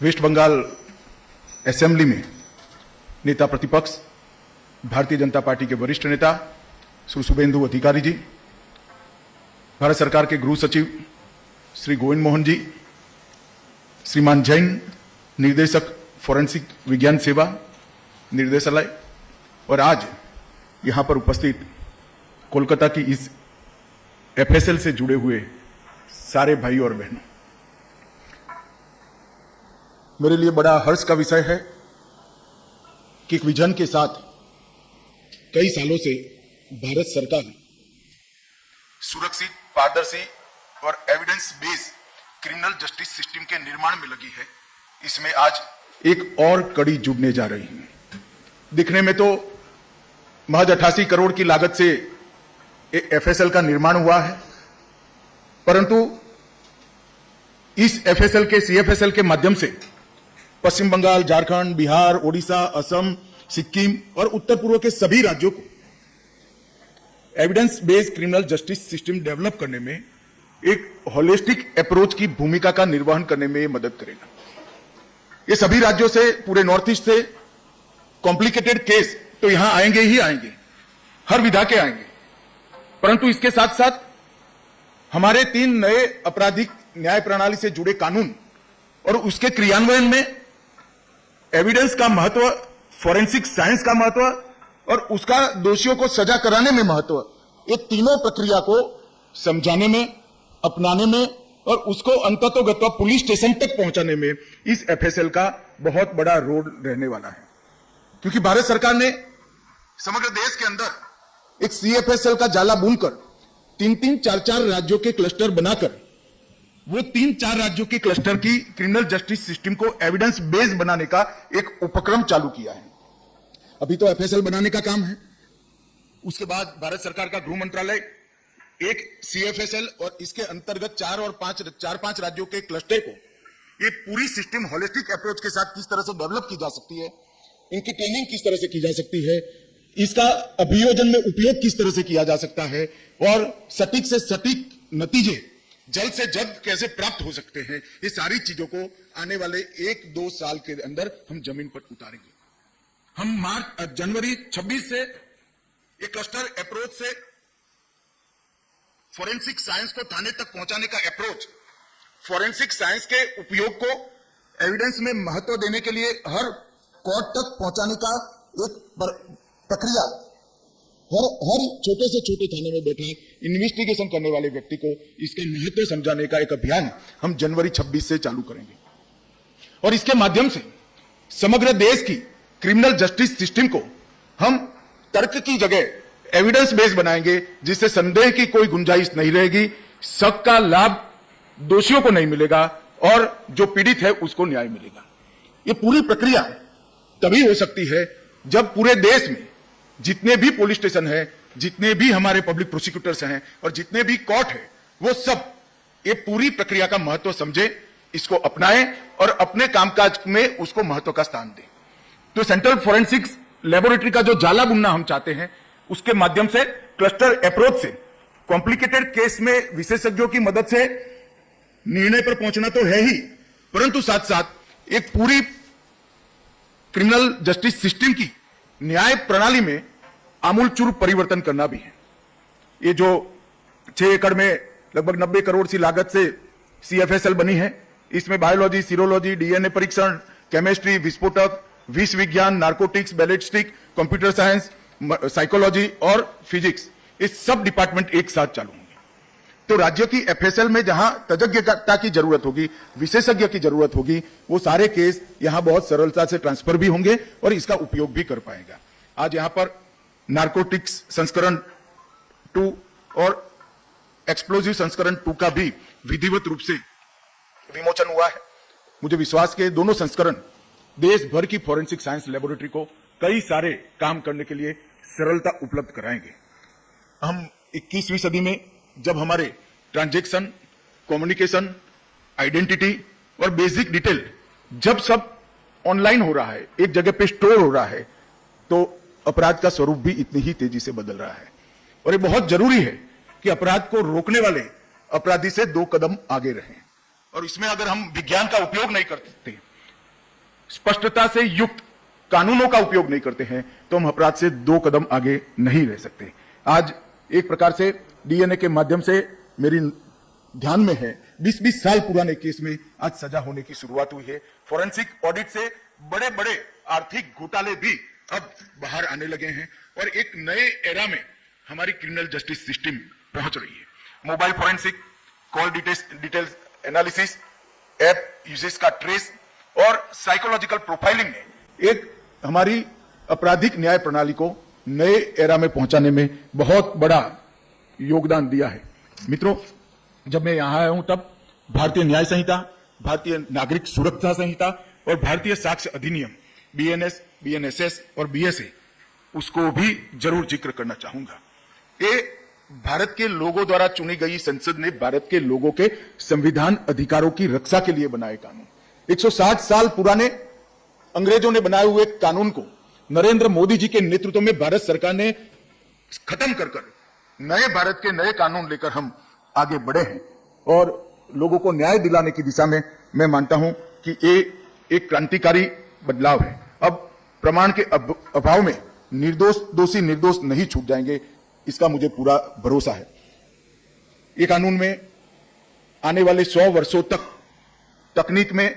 Waste Bengal assembly में नेता प्रतिपक्ष भारतीय जनता पार्टी के वरिष्ठ नेता श्री शुभेंदु अधिकारी जी, भारत सरकार के गृह सचिव श्री गोविंद मोहन जी, श्रीमान जैन निर्देशक फोरेंसिक विज्ञान सेवा निर्देशालय और आज यहां पर उपस्थित कोलकाता की इस एफएसएल से जुड़े हुए सारे भाई और बहनों, मेरे लिए बड़ा हर्ष का विषय है कि एक विजन के साथ कई सालों से भारत सरकार सुरक्षित, पारदर्शी और evidence based criminal justice system के निर्माण में लगी है। इसमें आज एक और कड़ी जुड़ने जा रही है। दिखने में तो महज 88 करोड़ की लागत से एफएसएल का निर्माण हुआ है, परंतु इस एफएसएल के सीएफएसएल के माध्यम से पश्चिम बंगाल, झारखंड, बिहार, ओडिशा, असम, सिक्किम और उत्तर पूर्व के सभी राज्यों को evidence based criminal justice system develop करने में एक होलिस्टिक अप्रोच की भूमिका का निर्वहन करने में मदद करेगा। ये सभी राज्यों से, पूरे नॉर्थ ईस्ट से कॉम्प्लिकेटेड केस तो यहां आएंगे ही आएंगे, हर विधा के आएंगे, परंतु इसके साथ साथ हमारे 3 नए आपराधिक न्याय प्रणाली से जुड़े कानून और उसके क्रियान्वयन में एविडेंस का महत्व, फोरेंसिक साइंस का महत्व और उसका दोषियों को सजा कराने में महत्व, ये तीनों प्रक्रिया को समझाने में, अपनाने में और उसको अंततोगत्वा पुलिस स्टेशन तक पहुंचाने में इस एफएसएल का बहुत बड़ा रोल रहने वाला है। क्योंकि भारत सरकार ने समग्र देश के अंदर एक सीएफएसएल का जाला बुनकर 3-3, 4-4 राज्यों के क्लस्टर बनाकर वो 3-4 राज्यों के क्लस्टर की क्रिमिनल जस्टिस सिस्टम को एविडेंस बेस्ड बनाने का एक उपक्रम चालू किया है। अभी तो एफएसएल बनाने का काम है, उसके बाद भारत सरकार का गृह मंत्रालय एक सीएफएसएल और इसके अंतर्गत 4-5 राज्यों के क्लस्टर को ये पूरी सिस्टम होलिस्टिक अप्रोच के साथ किस तरह से डेवलप की जा सकती है, इनकी ट्रेनिंग किस तरह से की जा सकती है, इसका अभियोजन में उपयोग किस तरह से किया जा सकता है और सटीक से सटीक नतीजे जल्द से जल्द कैसे प्राप्त हो सकते हैं, ये सारी चीजों को आने वाले 1-2 साल के अंदर हम जमीन पर उतारेंगे। हम जनवरी 26 से ये क्लस्टर अप्रोच से फोरेंसिक साइंस को थाने तक पहुंचाने का अप्रोच, फोरेंसिक साइंस के उपयोग को एविडेंस में महत्व देने के लिए हर कोर्ट तक पहुंचाने का एक प्रक्रिया, हर छोटे से छोटे थाने में बैठे इन्वेस्टिगेशन करने वाले व्यक्ति को इसका महत्व समझाने का एक अभियान हम जनवरी 26 से चालू करेंगे और इसके माध्यम से समग्र देश की क्रिमिनल जस्टिस सिस्टम को हम तर्क की जगह एविडेंस बेस्ड बनाएंगे, जिससे संदेह की कोई गुंजाइश नहीं रहेगी, शक का लाभ दोषियों को नहीं मिलेगा और जो पीड़ित है उसको न्याय मिलेगा। ये पूरी प्रक्रिया तभी हो सकती है जब पूरे देश में जितने भी पुलिस स्टेशन है, जितने भी हमारे पब्लिक प्रोसिक्यूटर्स हैं और जितने भी कोर्ट है, वो सब ये पूरी प्रक्रिया का महत्व समझे, इसको अपनाएं और अपने कामकाज में उसको महत्व का स्थान दें। तो सेंट्रल फोरेंसिक्स लेबोरेटरी का जो जाला बुनना हम चाहते हैं, उसके माध्यम से क्लस्टर अप्रोच से कॉम्प्लिकेटेड केस में विशेषज्ञों की मदद से निर्णय पर पहुंचना तो है ही, परंतु साथ साथ एक पूरी क्रिमिनल जस्टिस सिस्टम की न्याय प्रणाली में आमूलचूल परिवर्तन करना भी है। ये जो 6 एकड़ में लगभग 90 करोड़ सी लागत से सीएफएसएल बनी है, इसमें बायोलॉजी, सीरोलॉजी, डीएनए परीक्षण, केमिस्ट्री, विस्फोटक, विष विज्ञान, narcotics, ballistic, computer science, psychology और फिजिक्स, ये सब डिपार्टमेंट एक साथ चालू होंगे। तो राज्य की एफएसएल में जहां तज्ञता की जरूरत होगी, विशेषज्ञ की जरूरत होगी, वो सारे केस यहां बहुत सरलता से ट्रांसफर भी होंगे और इसका उपयोग भी कर पाएगा। आज यहां पर नार्कोटिक्स संस्करण 2 और एक्सप्लोजिव संस्करण 2 का भी विधिवत रूप से विमोचन हुआ है। मुझे विश्वास के दोनों संस्करण देश भर की फोरेंसिक साइंस लेबोरेटरी को कई सारे काम करने के लिए सरलता उपलब्ध कराएंगे। हम 21वीं सदी में जब हमारे ट्रांजैक्शन, कम्युनिकेशन, आइडेंटिटी और बेसिक डिटेल जब सब ऑनलाइन हो रहा है, एक जगह पे स्टोर हो रहा है, तो अपराध का स्वरूप भी इतनी ही तेजी से बदल रहा है और ये बहुत जरूरी है कि अपराध को रोकने वाले अपराधी से 2 कदम आगे रहें। और इसमें अगर हम विज्ञान का उपयोग नहीं करते, स्पष्टता से युक्त कानूनों का उपयोग नहीं करते हैं तो हम अपराध से 2 कदम आगे नहीं रह सकते। आज एक प्रकार से डीएनए के माध्यम से मेरी ध्यान में है 20-20 साल पुराने केस में आज सजा होने की शुरुआत हुई है। फॉरेंसिक ऑडिट से बड़े बड़े आर्थिक घोटाले भी अब बाहर आने लगे हैं और एक नए एरा में हमारी क्रिमिनल जस्टिस सिस्टम पहुंच रही है। Mobile forensic, call details analysis, app uses का ट्रेस और साइकोलॉजिकल प्रोफाइलिंग ने एक हमारी आपराधिक न्याय प्रणाली को नए एरा में पहुंचाने में बहुत बड़ा योगदान दिया है। मित्रों, जब मैं यहां आया हूं तब भारतीय न्याय संहिता, भारतीय नागरिक सुरक्षा संहिता और भारतीय साक्ष्य अधिनियम बीएनएस, बीएनएसएस और बीएसए उसको भी जरूर जिक्र करना चाहूंगा। ये भारत के लोगों द्वारा चुनी गई संसद ने भारत के लोगों के संविधान अधिकारों की रक्षा के लिए बनाए कानून। 160 साल पुराने अंग्रेजों ने बनाए हुए कानून को नरेंद्र मोदी जी के नेतृत्व में भारत सरकार ने खत्म कर नए भारत के नए कानून लेकर हम आगे बढ़े हैं और लोगों को न्याय दिलाने की दिशा में मैं मानता हूं कि ये एक क्रांतिकारी बदलाव है। अब प्रमाण के अभाव में दोषी निर्दोष नहीं छूट जाएंगे, इसका मुझे पूरा भरोसा है। ये कानून में आने वाले 100 वर्षों तक तकनीक में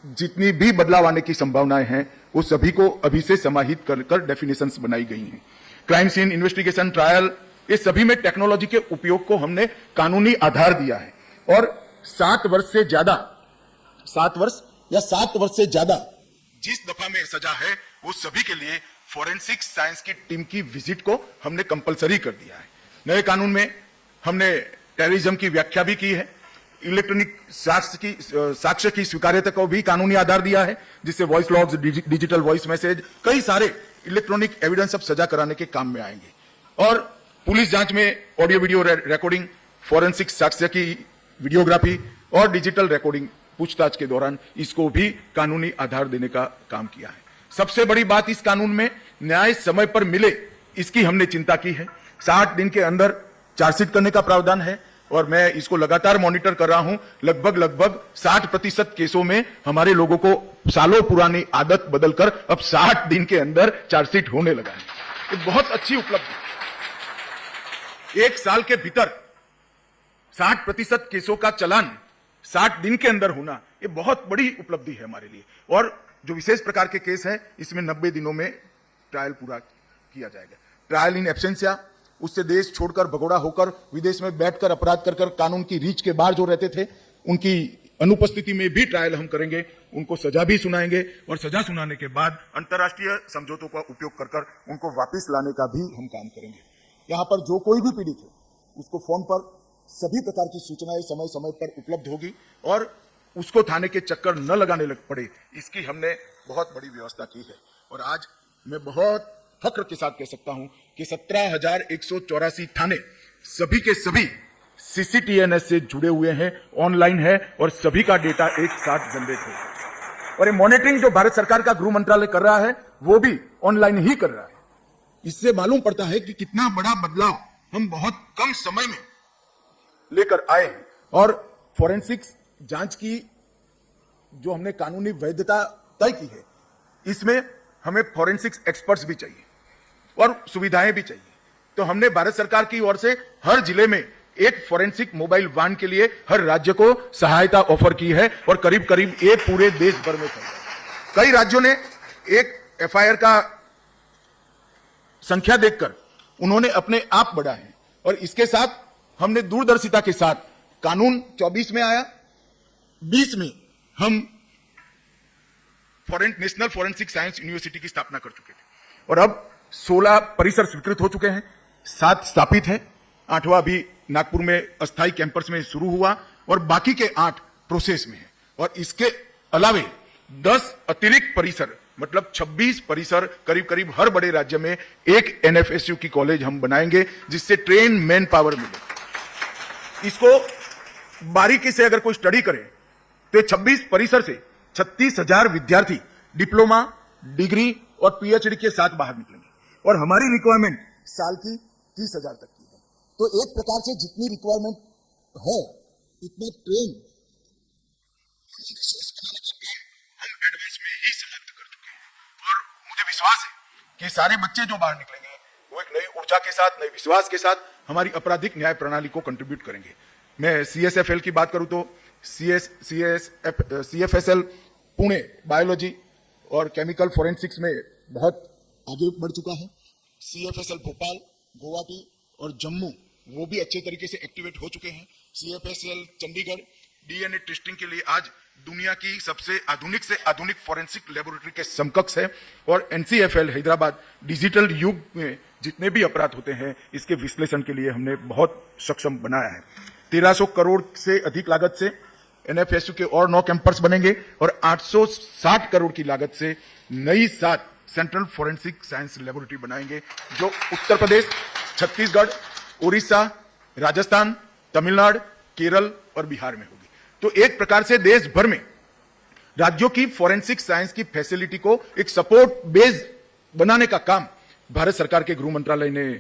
जितनी भी बदलाव आने की संभावनाएं हैं वो सभी को अभी से समाहित कर डेफिनेशंस बनाई गई हैं। क्राइम सीन इन्वेस्टिगेशन, ट्रायल, ये सभी में टेक्नोलॉजी के उपयोग को हमने कानूनी आधार दिया है और 7 वर्ष से ज्यादा 7 वर्ष से ज्यादा जिस दफा में सजा है वो सभी के लिए फॉरेंसिक साइंस की टीम की विजिट को हमने कंपलसरी कर दिया है। नए कानून में हमने टेररिज्म की व्याख्या भी की है। इलेक्ट्रॉनिक साक्ष्य की स्वीकार्यता को भी कानूनी आधार दिया है, जिससे voice logs, digital voice message, कई सारे इलेक्ट्रॉनिक एविडेंस अब सजा कराने के काम में आएंगे। और पुलिस जांच में ऑडियो वीडियो रिकॉर्डिंग, फॉरेंसिक साक्ष्य की वीडियोग्राफी और डिजिटल रिकॉर्डिंग पूछताछ के दौरान इसको भी कानूनी आधार देने का काम किया है। सबसे बड़ी बात इस कानून में न्याय समय पर मिले इसकी हमने चिंता की है। 60 दिन के अंदर चार्जशीट करने का प्रावधान है और मैं इसको लगातार मॉनिटर कर रहा हूं। लगभग 60% केसों में हमारे लोगों को सालों पुरानी आदत बदलकर अब 60 दिन के अंदर चार्जशीट होने लगा है। ये बहुत अच्छी उपलब्धि। 1 साल के भीतर 60% केसों का चालान 60 दिन के अंदर होना ये बहुत बड़ी उपलब्धि है हमारे लिए। और जो विशेष प्रकार के केस हैं इसमें 90 दिनों में ट्रायल पूरा किया जाएगा। ट्रायल इन एब्सेंसिया, उससे देश छोड़कर भगोड़ा होकर विदेश में बैठकर अपराध कर कानून की रीच के बाहर जो रहते थे उनकी अनुपस्थिति में भी ट्रायल हम करेंगे, उनको सजा भी सुनाएंगे और सजा सुनाने के बाद अंतर्राष्ट्रीय समझौतों का उपयोग कर उनको वापस लाने का भी हम काम करेंगे। यहाँ पर जो कोई भी पीड़ित है उसको फोन पर सभी प्रकार की सूचनाएं समय समय पर उपलब्ध होगी और उसको थाने के चक्कर न लगाने लग पड़े, इसकी हमने बहुत बड़ी व्यवस्था की है। और आज मैं बहुत फख्र के साथ कह सकता हूं कि 17,184 थाने सभी के सभी सीसीटीएनएस से जुड़े हुए हैं, ऑनलाइन है और सभी का डेटा एक साथ जनरेट है। और ये मॉनिटरिंग जो भारत सरकार का गृह मंत्रालय कर रहा है वो भी ऑनलाइन ही कर रहा है। इससे मालूम पड़ता है कि कितना बड़ा बदलाव हम बहुत कम समय में लेकर आए हैं। और फॉरेंसिक्स जांच की जो हमने कानूनी वैधता तय की है इसमें हमें फॉरेंसिक्स एक्सपर्ट्स भी चाहिए और सुविधाएं भी चाहिए। तो हमने भारत सरकार की ओर से हर जिले में एक फॉरेंसिक मोबाइल वाहन के लिए हर राज्य को सहायता ऑफर की है और करीब ये पूरे देश भर में चल रहा है। कई राज्यों ने एक एफआईआर का संख्या देखकर उन्होंने अपने आप बढ़ा है और इसके साथ हमने दूरदर्शिता के साथ कानून 24 में आया, 20 में हम नेशनल फॉरेंसिक साइंस यूनिवर्सिटी की स्थापना कर चुके थे और अब 16 परिसर स्वीकृत हो चुके हैं, 7 स्थापित है, 8वां भी नागपुर में अस्थायी कैंपस में शुरू हुआ और बाकी के 8 प्रोसेस में है। और इसके अलावे 10 अतिरिक्त परिसर मतलब 26 परिसर करीब हर बड़े राज्य में एक एनएफएसयू की कॉलेज हम बनाएंगे जिससे ट्रेन मैन पावर मिले। इसको बारीकी से अगर कोई स्टडी करे तो 26 परिसर से 36,000 विद्यार्थी डिप्लोमा, डिग्री और पीएचडी के साथ बाहर निकलेंगे और हमारी रिक्वायरमेंट साल की 30,000 तक की है। तो एक प्रकार से जितनी रिक्वायरमेंट है इतने ट्रेन हम एडवांस में ही सलाह कि सारे बच्चे जो बाहर निकलेंगे वो एक नई ऊर्जा के साथ, नए विश्वास के साथ हमारी आपराधिक न्याय प्रणाली को कंट्रीब्यूट करेंगे। मैं CSFL की बात करूं तो CFSL पुणे बायोलॉजी और केमिकल फोरेंसिक्स में बहुत आगे बढ़ चुका है। CFSL भोपाल, गुवाहाटी और जम्मू वो भी अच्छे तरीके से एक्टिवेट हो चुके हैं। CFSL चंडीगढ़ DNA टेस्टिंग के लिए आज दुनिया की सबसे आधुनिक से आधुनिक फोरेंसिक लेबोरेटरी के समकक्ष है। और NCFL हैदराबाद डिजिटल युग में जितने भी अपराध होते हैं इसके विश्लेषण के लिए हमने बहुत सक्षम बनाया है। 1300 करोड़ से अधिक लागत से NFSU के और 9 कैंपस बनेंगे और 860 करोड़ की लागत से नई 7 सेंट्रल फोरेंसिक साइंस लेबोरेटरी बनाएंगे जो उत्तर प्रदेश, छत्तीसगढ़, उड़ीसा, राजस्थान, तमिलनाडु, केरल और बिहार में होगी। तो एक प्रकार से देश भर में राज्यों की फोरेंसिक साइंस की फैसिलिटी को एक सपोर्ट बेस बनाने का काम भारत सरकार के गृह मंत्रालय ने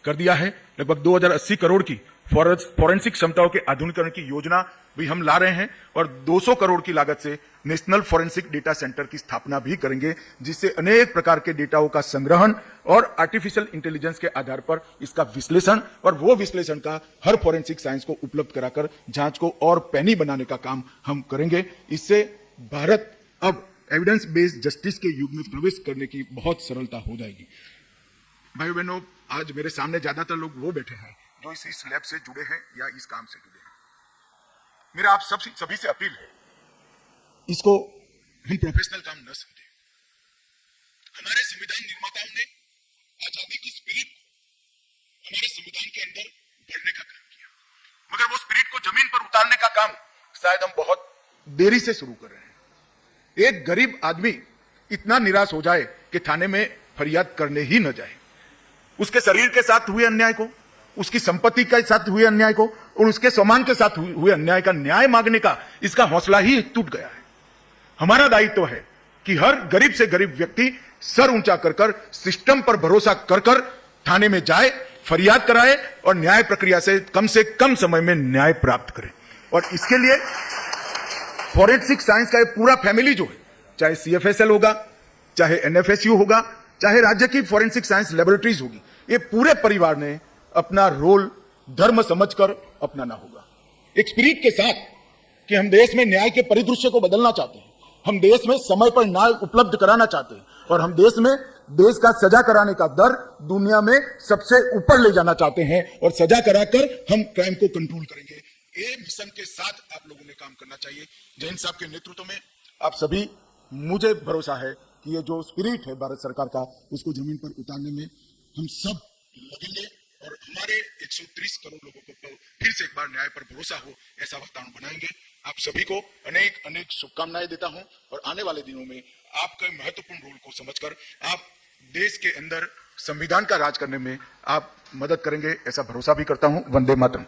कर दिया है। लगभग 2080 करोड़ की फोरेंसिक क्षमताओं के आधुनिकीकरण की योजना भी हम ला रहे हैं और 200 करोड़ की लागत से नेशनल फोरेंसिक डेटा सेंटर की स्थापना भी करेंगे, जिससे अनेक प्रकार के डेटाओं का संग्रहण और आर्टिफिशियल इंटेलिजेंस के आधार पर इसका विश्लेषण और वो विश्लेषण का हर फोरेंसिक साइंस को उपलब्ध कराकर जांच को और पैनी बनाने का काम हम करेंगे। इससे भारत अब एविडेंस बेस्ड जस्टिस के युग में प्रवेश करने की बहुत सरलता हो जाएगी। भाई बहनों, आज मेरे सामने ज्यादातर लोग वो बैठे हैं जो इस लैब से जुड़े हैं या इस काम से जुड़े हैं। मेरा आप सभी से अपील है, इसको हम प्रोफेशनल काम न समझें। हमारे संविधान निर्माताओं ने आजादी की स्पिरिट को हमारे संविधान के अंदर भरने का काम किया, मगर वो स्पिरिट को जमीन पर उतारने का काम शायद हम बहुत देरी से शुरू कर रहे हैं। एक गरीब आदमी इतना निराश हो जाए कि थाने में फरियाद करने ही न जाए। उसके शरीर के साथ हुए अन्याय को, उसकी संपत्ति के साथ हुए अन्याय को और उसके सम्मान के साथ हुए अन्याय का न्याय मांगने का इसका हौसला ही टूट गया है। हमारा दायित्व है कि हर गरीब से गरीब व्यक्ति सर ऊंचा कर सिस्टम पर भरोसा कर थाने में जाए, फरियाद कराए और न्याय प्रक्रिया से कम समय में न्याय प्राप्त करे। और इसके लिए फोरेंसिक साइंस का ये पूरा फैमिली जो है, चाहे CFSL होगा, चाहे NFSU होगा, चाहे राज्य की फोरेंसिक साइंस लेबोरेटरीज होगी, ये पूरे परिवार ने अपना रोल धर्म समझकर अपनाना होगा। एक स्पिरिट के साथ कि हम देश में न्याय के परिदृश्य को बदलना चाहते हैं, हम देश में समय पर न्याय उपलब्ध कराना चाहते हैं और हम देश का सजा कराने का दर दुनिया में सबसे ऊपर ले जाना चाहते हैं और सजा कराकर हम क्राइम को कंट्रोल करेंगे। ये मिशन के साथ आप लोगों ने काम करना चाहिए। जैन साहब के नेतृत्व में आप सभी, मुझे भरोसा है कि ये जो स्पिरिट है भारत सरकार का, उसको जमीन पर उतारने में हम सब लगेंगे और हमारे 130 करोड़ लोगों को फिर से एक बार न्याय पर भरोसा हो ऐसा वातावरण बनाएंगे। आप सभी को अनेक अनेक शुभकामनाएं देता हूं और आने वाले दिनों में आपके महत्वपूर्ण रोल को समझकर आप देश के अंदर संविधान का राज करने में आप मदद करेंगे ऐसा भरोसा भी करता हूं। वंदे मातरम।